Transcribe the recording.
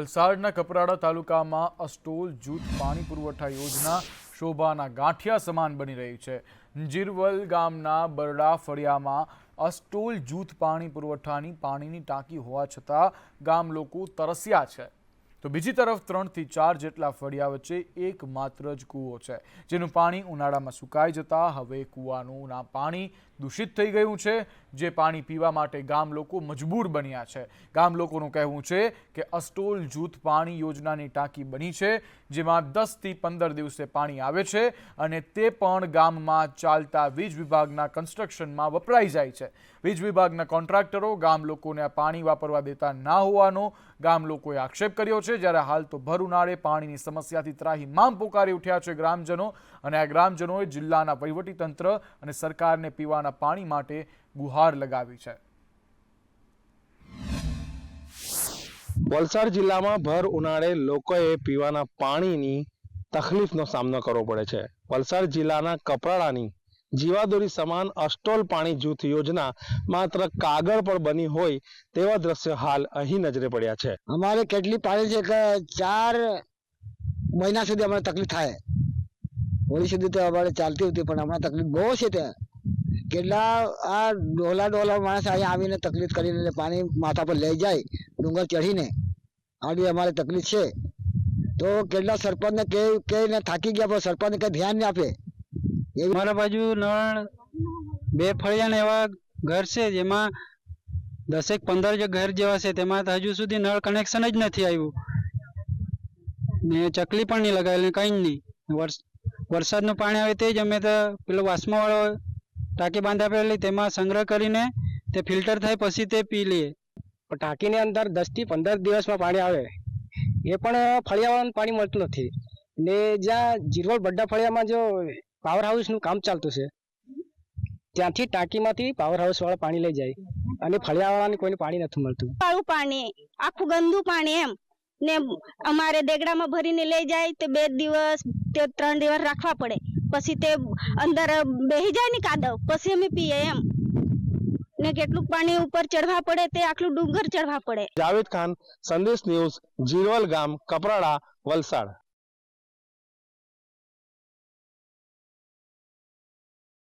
વલસાડના કપરાડા તાલુકામાં અસ્ટોલ જૂથ પાણી પુરવઠા યોજના શોભાના ગાંઠિયા સમાન બની રહી છે। જીરવલ ગામના બરડા ફળિયામાં અસ્ટોલ જૂથ પાણી પુરવઠાની પાણીની ટાંકી હોવા છતાં ગામ લોકો તરસ્યા છે। તો બીજી તરફ 3 થી 4 જેટલા ફળિયા વચ્ચે એકમાત્ર જ કૂવો છે, જેનું પાણી ઉનાળામાં સુકાઈ જતા હવે કૂવાનું પાણી દૂષિત થઈ ગયું છે, જે પાણી પીવા માટે ગામ લોકો મજબૂર બન્યા છે। ગામ લોકોનું કહેવું છે કે અસ્ટોલ જૂથ પાણી યોજનાની ટાંકી બની છે, જેમાં 10 થી 15 દિવસે પાણી આવે છે અને તે પણ ગામમાં ચાલતા વીજ વિભાગના કન્સ્ટ્રક્શનમાં વપરાઈ જાય છે। વીજ વિભાગના કોન્ટ્રાક્ટરો ગામ લોકોને આ પાણી વાપરવા દેતા ના હોવાનો ગામ લોકોએ આક્ષેપ કર્યો છે। જ્યારે હાલ તો ભર ઉનાળે પાણીની સમસ્યાથી ત્રાહિમામ પોકારી ઉઠ્યા છે ગ્રામજનો, અને આ ગ્રામજનોએ જિલ્લાના વહીવટીતંત્ર અને સરકારને પીવાના પાણી માટે ગુહાર લગાવી છે। વલસાડ જિલ્લામાં ભર ઉનાળે લોકોએ પીવાના પાણીની તકલીફનો સામનો કરવો પડે છે। વલસાડ જિલ્લાના કપરાડાની જીવાદોરી સમાન અસ્ટોલ પાણી જૂથ યોજના માત્ર કાગળ પર બની હોય તેવા દ્રશ્યો હાલ અહીં નજરે પડ્યા છે। અમારે કેટલી પાણી છે કે 4 મહિના સુધી અમારે તકલીફ થાય। હોળી સુધી તો અમારે ચાલતી હતી, પણ હમણાં તકલીફ બહુ છે। ત્યાં કેટલા આ ડોલા માણસ અહીંયા આવીને તકલીફ કરીને પાણી માથા પર લઈ જાય, ડુંગર ચઢીને આવી અમારે તકલીફ છે। તો કેટલા સરપંચને કહીને થાકી ગયા, પણ સરપંચને કઈ ધ્યાન નહીં આપે। અમારા બાજુ નળ 2 ફળિયા એવા ઘર છે, જેમાં 10-15 ઘર જેવા છે, તેમાં હજુ સુધી નળ કનેક્શન જ નથી આવ્યું ને ચકલી પણ નહીં લગાવેલી, કંઈ નહીં। વરસાદનું પાણી આવે તે જ અમે તો પેલો વાસમા વાળો ટાંકી બાંધી આપેલી, તેમાં સંગ્રહ કરીને તે ફિલ્ટર થાય પછી તે પી લઈએ। ટાંકીની અંદર 10 થી 15 દિવસમાં પાણી આવે, એ પણ ફળિયાવાળાને પાણી મળતું નથી। ને જ્યાં જીરવલ બડા ફળિયામાં જો પાવર હાઉસનું કામ ચાલતું છે, ત્યાંથી ટાંકીમાંથી પાવર હાઉસ વાળા પાણી લઈ જાય અને ફળિયાવાળાને કોઈને પાણી નથી મળતું। કાળું પાણી, આખું ગંદુ પાણી એમ ને અમારે દેગડામાં ભરીને લઈ જાય તે 2 દિવસ તે 3 દિવસ રાખવા પડે, પછી તે અંદર બેહી જાય ને કાદવ, પછી અમે પીએ એમ ને કેટલું પાણી ઉપર ચડવા પડે, તે આટલું ડુંગર ચડવા પડે। જાવેદ ખાન, સંદેશ ન્યૂઝ, જીરવલ ગામ, કપરાડા, વલસાડ।